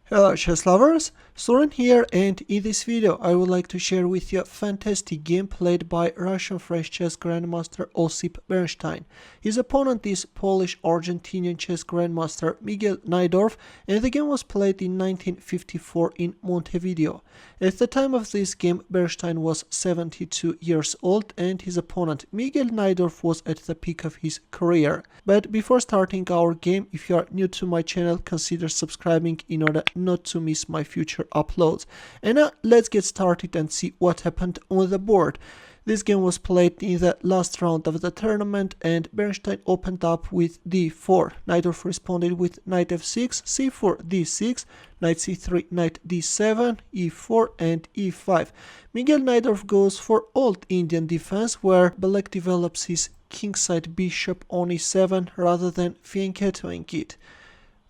Hello chess lovers, Suren here, and in this video I would like to share with you a fantastic game played by Russian-French chess grandmaster Ossip Bernstein. His opponent is Polish-Argentinian chess grandmaster Miguel Najdorf, and the game was played in 1954 in Montevideo. At the time of this game, Bernstein was 72 years old and his opponent Miguel Najdorf was at the peak of his career. But before starting our game, if you are new to my channel, consider subscribing in order not to miss my future uploads. And now let's get started and see what happened on the board. This game was played in the last round of the tournament and Bernstein opened up with d4. Najdorf responded with knight f6, c4, d6, knight c3, knight d7, e4 and e5. Miguel Najdorf goes for Old Indian Defense, where Black develops his kingside bishop on e7 rather than fianchettoing it.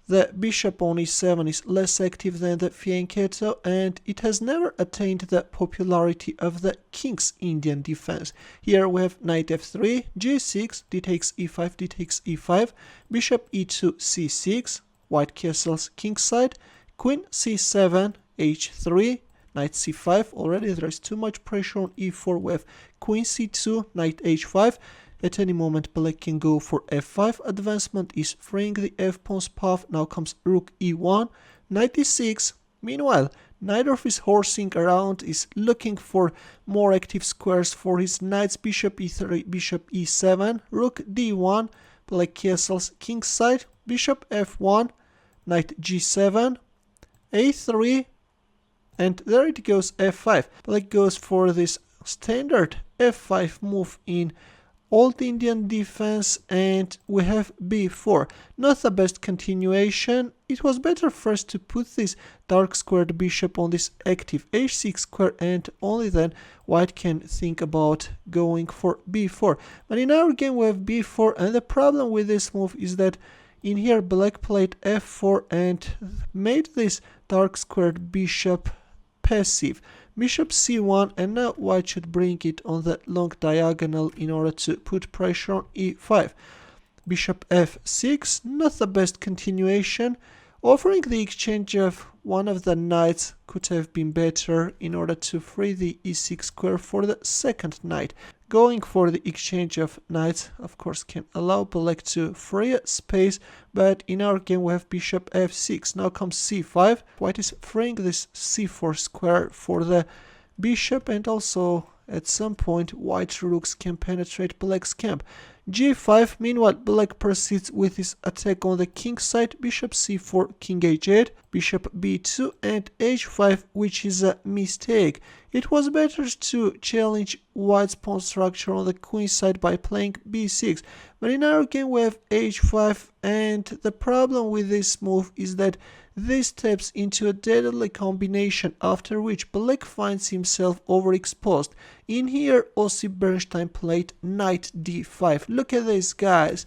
The bishop on e7 is less active than the fianchetto and it has never attained the popularity of the King's Indian defense. Here we have knight f3, g6, d takes e5, d takes e5, bishop e2, c6, white castles kingside, queen c7, h3, knight c5. Already there is too much pressure on e4. We have queen c2, knight h5. At any moment Black can go for f5, advancement is freeing the f-pawn's path. Now comes rook e1, knight e6. Meanwhile, Najdorf is horsing around, is looking for more active squares for his knights. Bishop e3, bishop e7, rook d1, Black castles kingside, bishop f1, knight g7, a3, and there it goes f5. Black goes for this standard f5 move in Old Indian Defense and we have b4. Not the best continuation. It was better first to put this dark squared bishop on this active h6 square and only then white can think about going for b4. But in our game we have b4 and the problem with this move is that in here Black played f4 and made this dark squared bishop passive. Bishop c1 and now white should bring it on the long diagonal in order to put pressure on e5. Bishop f6, not the best continuation. Offering the exchange of one of the knights could have been better in order to free the e6 square for the second knight. Going for the exchange of knights, of course, can allow Black to free a space, but in our game we have bishop f6. Now comes c5. White is freeing this c4 square for the bishop, and also at some point white rooks can penetrate Black's camp. g5. Meanwhile, Black proceeds with his attack on the king side. Bishop c4, king h8, bishop b2 and h5, which is a mistake. It was better to challenge white's pawn structure on the queen side by playing b6. But in our game we have h5 and the problem with this move is that this steps into a deadly combination after which Black finds himself overexposed. In here Ossip Bernstein played knight d5. Look at this, guys.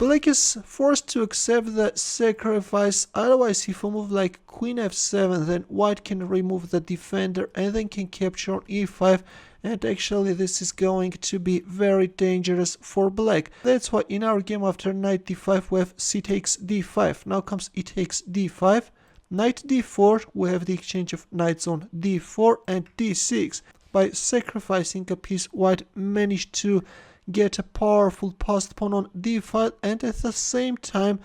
Black is forced to accept the sacrifice, otherwise if a move like queen f7 then white can remove the defender and then can capture on e5, and actually this is going to be very dangerous for Black. That's why in our game after knight d5 we have c takes d5. Now comes e takes d5, knight d4, we have the exchange of knights on d4 and d6. By sacrificing a piece, white managed to get a powerful passed pawn on d5 and at the same time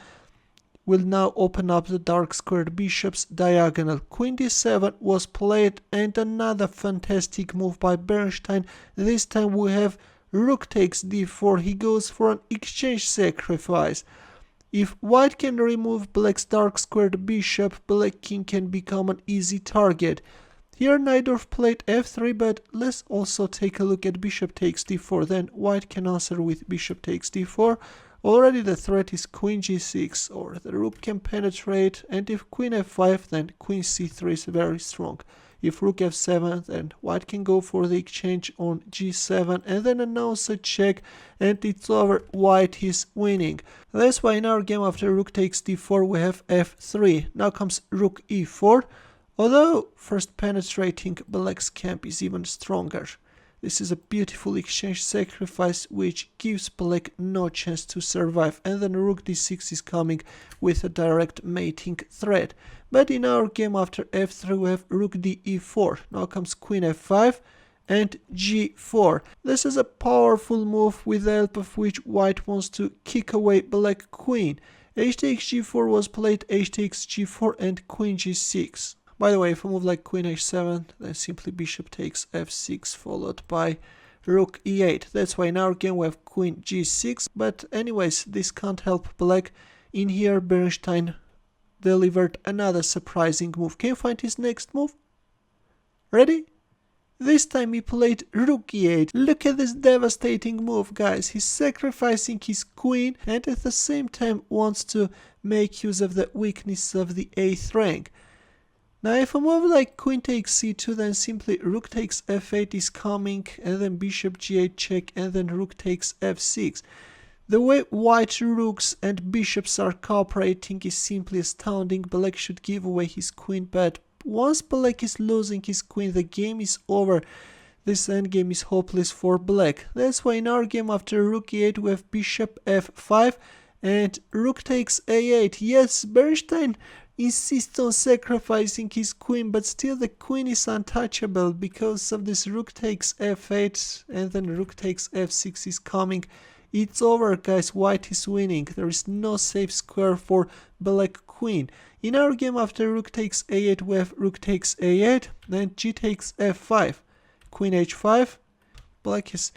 will now open up the dark squared bishop's diagonal. Queen d7 was played and another fantastic move by Bernstein. This time we have rook takes d4. He goes for an exchange sacrifice. If white can remove Black's dark squared bishop, Black king can become an easy target. Here Najdorf played f3, but let's also take a look at bishop takes d4. Then white can answer with bishop takes d4. Already the threat is queen g6, or the rook can penetrate, and if queen f5 then queen c3 is very strong. If rook f7 then white can go for the exchange on g7 and then announce a check and it's over. White is winning. That's why in our game after rook takes d4 we have f3. Now comes rook e4. Although first penetrating Black's camp is even stronger. This is a beautiful exchange sacrifice which gives black no chance to survive, and then rook d6 is coming with a direct mating threat. But in our game after f3 we have rook d e4, now comes queen f5 and g4. This is a powerful move with the help of which white wants to kick away black queen. H takes g4 was played, h takes g4 and queen g6. By the way, if I move like queen h7, then simply bishop takes f6 followed by rook e8. That's why in our game we have queen g6, but anyways, this can't help black. In here Bernstein delivered another surprising move. Can you find his next move? Ready? This time he played rook e8. Look at this devastating move, guys. He's sacrificing his queen and at the same time wants to make use of the weakness of the 8th rank. Now if I move like queen takes c2, then simply rook takes f8 is coming, and then bishop g8 check, and then rook takes f6. The way white rooks and bishops are cooperating is simply astounding. Black should give away his queen, but once black is losing his queen, the game is over. This endgame is hopeless for black. That's why in our game after rook e8 we have bishop f5 and rook takes a8. Yes, Bernstein insists on sacrificing his queen, but still the queen is untouchable because of this rook takes f8 and then rook takes f6 is coming. It's over, guys. White is winning. There is no safe square for black queen. In our game after rook takes a8 we have rook takes a8, then g takes f5, queen h5. Black is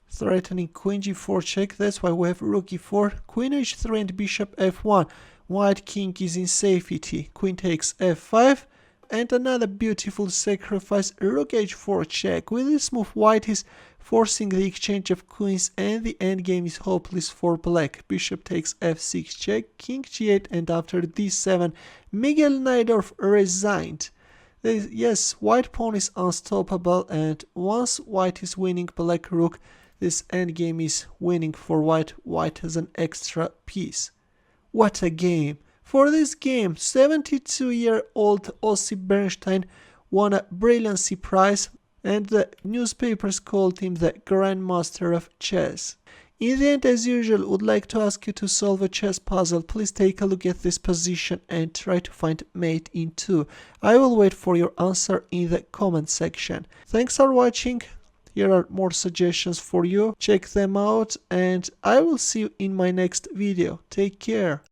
threatening queen g4 check. That's why we have rook e4, queen h3 and bishop f1. White king is in safety. Queen takes f5 and another beautiful sacrifice, rook h4 check. With this move white is forcing the exchange of queens and the endgame is hopeless for black. Bishop takes f6 check, king g8, and after d7 Miguel Najdorf resigned. Yes, white pawn is unstoppable, and once white is winning black rook, this endgame is winning for white. White has an extra piece. What a game! For this game, 72-year-old Ossip Bernstein won a brilliancy prize, and the newspapers called him the Grandmaster of Chess. In the end, as usual, would like to ask you to solve a chess puzzle. Please take a look at this position and try to find mate in 2. I will wait for your answer in the comment section. Thanks for watching. Here are more suggestions for you. Check them out and I will see you in my next video. Take care.